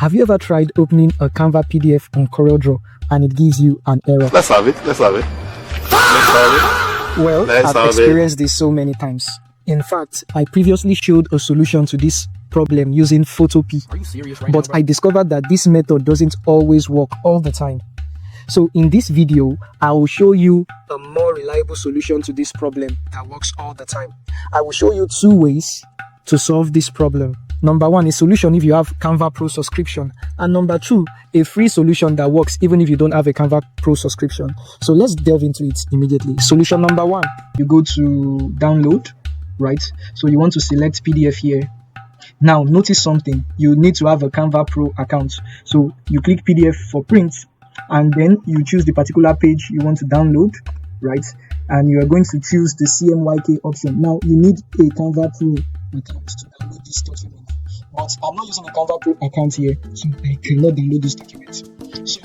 Have you ever tried opening a Canva PDF on CorelDRAW and it gives you an error? Let's have it. Well, I've experienced this so many times. In fact, I previously showed a solution to this problem using Photopea. Are you serious right But now, bro? I discovered that this method doesn't always work all the time. So in this video, I will show you a more reliable solution to this problem that works all the time. I will show you 2 ways to solve this problem. Number 1, a solution if you have Canva Pro subscription. And number 2, a free solution that works even if you don't have a Canva Pro subscription. So let's delve into it immediately. Solution number 1, you go to download, right? So you want to select PDF here. Now notice something, you need to have a Canva Pro account. So you click PDF for print and then you choose the particular page you want to download, right? And you are going to choose the CMYK option. Now you need a Canva Pro account to download this document. But I'm not using a Canva Pro account here, so I cannot download this document. So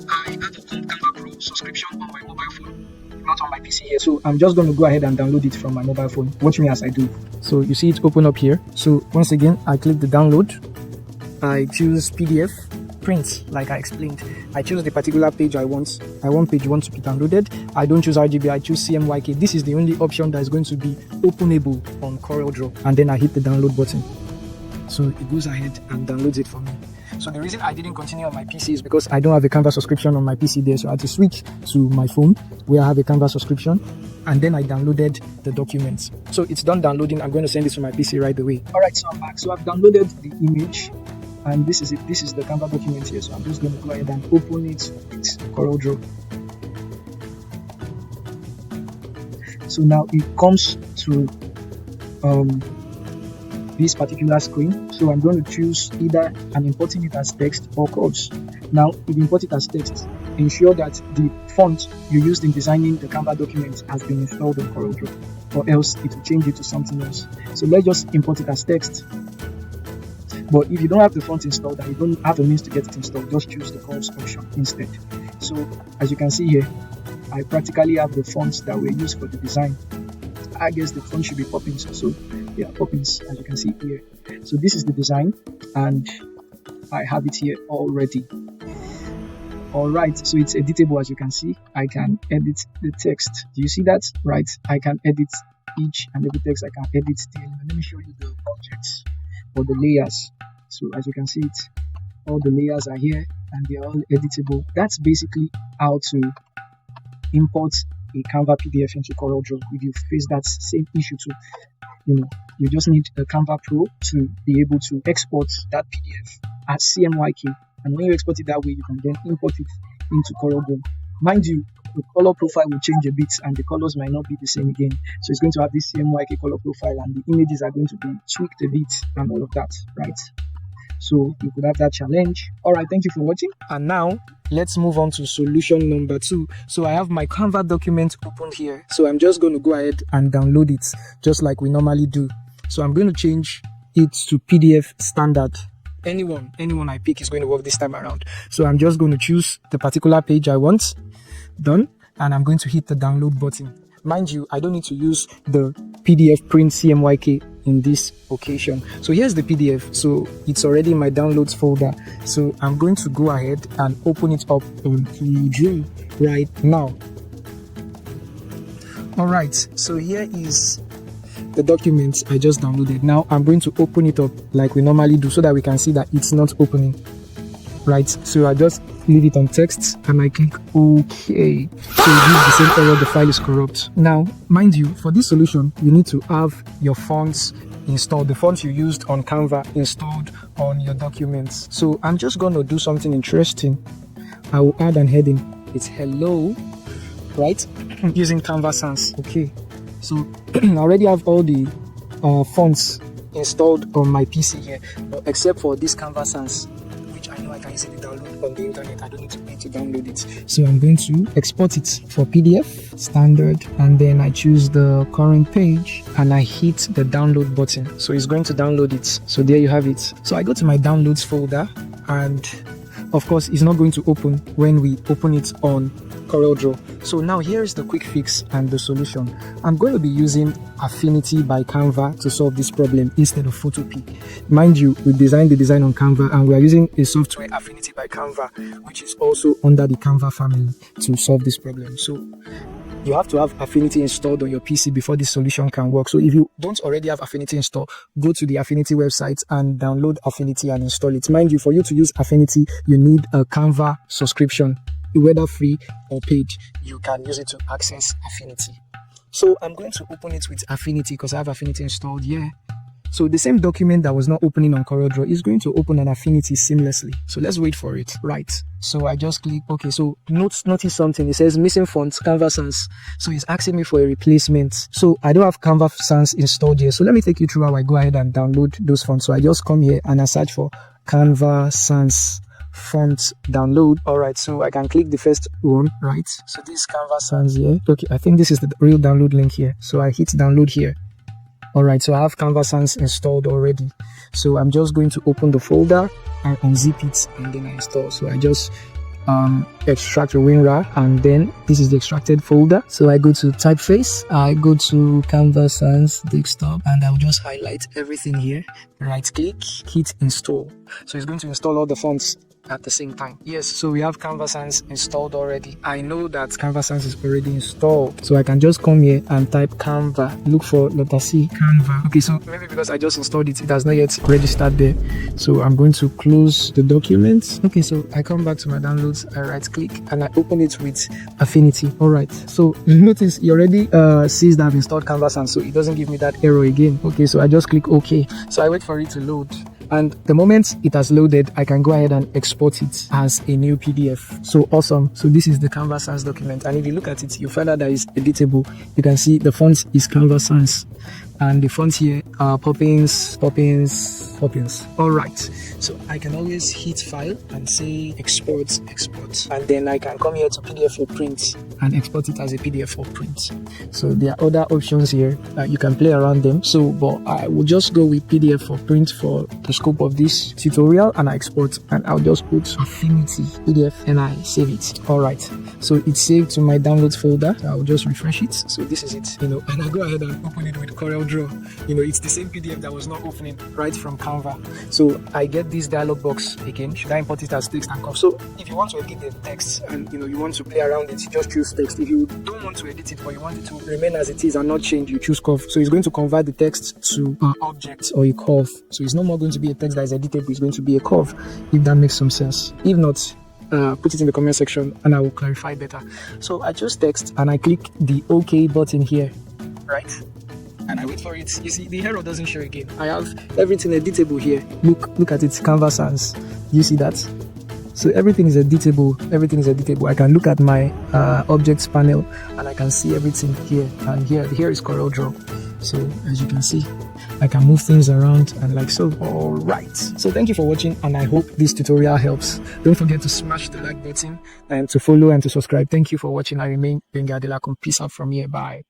I have a Canva Pro subscription on my mobile phone, not on my PC here. So I'm just going to go ahead and download it from my mobile phone. Watch me as I do. So you see it open up here. So once again, I click the download. I choose PDF, print, like I explained. I choose the particular page I want. I want page 1 to be downloaded. I don't choose RGB, I choose CMYK. This is the only option that is going to be openable on CorelDRAW. And then I hit the download button. So it goes ahead and downloads it for me. So the reason I didn't continue on my PC is because I don't have a Canva subscription on my PC there. So I had to switch to my phone where I have a Canva subscription. And then I downloaded the documents. So it's done downloading. I'm going to send this to my PC right away. Alright, so I'm back. So I've downloaded the image. And this is it. This is the Canva document here. So I'm just going to go ahead and open it with CorelDRAW. So now it comes to this particular screen. So I'm going to choose either I'm importing it as text or curves. Now if you import it as text, ensure that the font you used in designing the Canva document has been installed on CorelDRAW, or else it will change it to something else. So let's just import it as text. But if you don't have the font installed and you don't have the means to get it installed, just choose the curves option instead. So as you can see here, I practically have the fonts that were used for the design. I guess the font should be Poppins also. Yeah, Poppins, as you can see here. So this is the design and I have it here already. Alright, so it's editable. As you can see, I can edit the text. Do you see that? Right, I can edit each and every text. I can edit the element. Let me show you the objects or the layers. So as you can see, all the layers are here and they are all editable. That's basically how to import a Canva PDF into CorelDRAW. If you face that same issue too, you just need a Canva Pro to be able to export that PDF as CMYK, and when you export it that way, you can then import it into CorelDRAW. Mind you, the color profile will change a bit and the colors might not be the same again. So it's going to have this CMYK color profile and the images are going to be tweaked a bit and all of that, right? So you could have that challenge. Alright, thank you for watching. And now let's move on to solution number 2. So I have my Canva document open here. So I'm just going to go ahead and download it just like we normally do. So I'm going to change it to PDF standard. Anyone I pick is going to work this time around. So I'm just going to choose the particular page I want. Done. And I'm going to hit the download button. Mind you, I don't need to use the PDF print CMYK in this occasion. So here's the PDF. So it's already in my downloads folder. So I'm going to go ahead and open it up on CorelDRAW right now. Alright, so here is the documents I just downloaded. Now I'm going to open it up like we normally do so that we can see that it's not opening. Right, so I just leave it on text and I click OK. So it gives the same error, the file is corrupt. Now, mind you, for this solution, you need to have your fonts installed, the fonts you used on Canva installed on your documents. So I'm just going to do something interesting. I will add an heading. It's hello, right? Using Canva Sans. Okay, so I already have all the fonts installed on my PC here, except for this Canva Sans. I know I can easily download on the internet. I don't need to pay to download it. So I'm going to export it for PDF standard and then I choose the current page and I hit the download button. So it's going to download it. So there you have it. So I go to my downloads folder and of course it's not going to open when we open it on CorelDRAW. So now here's the quick fix and the solution. I'm going to be using Affinity by Canva to solve this problem instead of Photopea. Mind you, we designed the design on Canva and we are using a software, Affinity by Canva, which is also under the Canva family, to solve this problem. So you have to have Affinity installed on your PC before this solution can work. So if you don't already have Affinity installed, go to the Affinity website and download Affinity and install it. Mind you, for you to use Affinity, you need a Canva subscription, whether free or paid. You can use it to access Affinity. So I'm going to open it with Affinity because I have Affinity installed here. So the same document that was not opening on CorelDRAW is going to open on Affinity seamlessly. So let's wait for it. Right. So I just click. Okay. So notice something. It says missing font, Canva Sans. So it's asking me for a replacement. So I don't have Canva Sans installed here. So let me take you through how I go ahead and download those fonts. So I just come here and I search for Canva Sans font download. All right. So I can click the first one. Right. So this Canva Sans here. Okay. I think this is the real download link here. So I hit download here. Alright, so I have Canva Sans installed already. So I'm just going to open the folder and unzip it and then I install. So I just extract a WinRAR and then this is the extracted folder. So I go to typeface, I go to Canva Sans desktop and I'll just highlight everything here. Right click, hit install. So it's going to install all the fonts at the same time. Yes, so we have Canva Sans installed already. I know that Canva Sans is already installed, so I can just come here and type Canva, look for letter C, Canva. Okay, so maybe because I just installed it, it has not yet registered there, so I'm going to close the document. Okay, so I come back to my downloads, I right click and I open it with Affinity. All right, so notice it already sees that I've installed Canva Sans, so it doesn't give me that error again. Okay, so I just click OK. So I wait for it to load. And the moment it has loaded, I can go ahead and export it as a new PDF. So awesome. So this is the Canva Sans document. And if you look at it, you find out that it's editable. You can see the font is Canva Sans. And the font here are Poppins. All right. So I can always hit file and say export. And then I can come here to PDF for print and export it as a PDF for print. So there are other options here. You can play around them. So, but I will just go with PDF for print for the scope of this tutorial and I export and I'll just put Affinity PDF and I save it. All right. So it's saved to my downloads folder. I'll just refresh it. So this is it, and I go ahead and open it with CorelDRAW. It's the same PDF that was not opening right from Canva. So I get this dialog box again. Should I import it as text and curve? So if you want to edit the text and you want to play around it, just choose text. If you don't want to edit it but you want it to remain as it is and not change, you choose curve. So it's going to convert the text to an object or a curve. So it's no more going to be a text that is editable, it's going to be a curve, if that makes some sense. If not, put it in the comment section and I will clarify better. So I choose text and I click the OK button here, right? And I wait for it. You see, the error doesn't show again. I have everything editable here. Look at it, Canva Sans. You see that? So everything is editable. I can look at my objects panel and I can see everything here. And here is CorelDRAW. So as you can see, I can move things around and like so. All right. So thank you for watching and I hope this tutorial helps. Don't forget to smash the like button and to follow and to subscribe. Thank you for watching. I remain Benga Delacom. Peace out from here. Bye.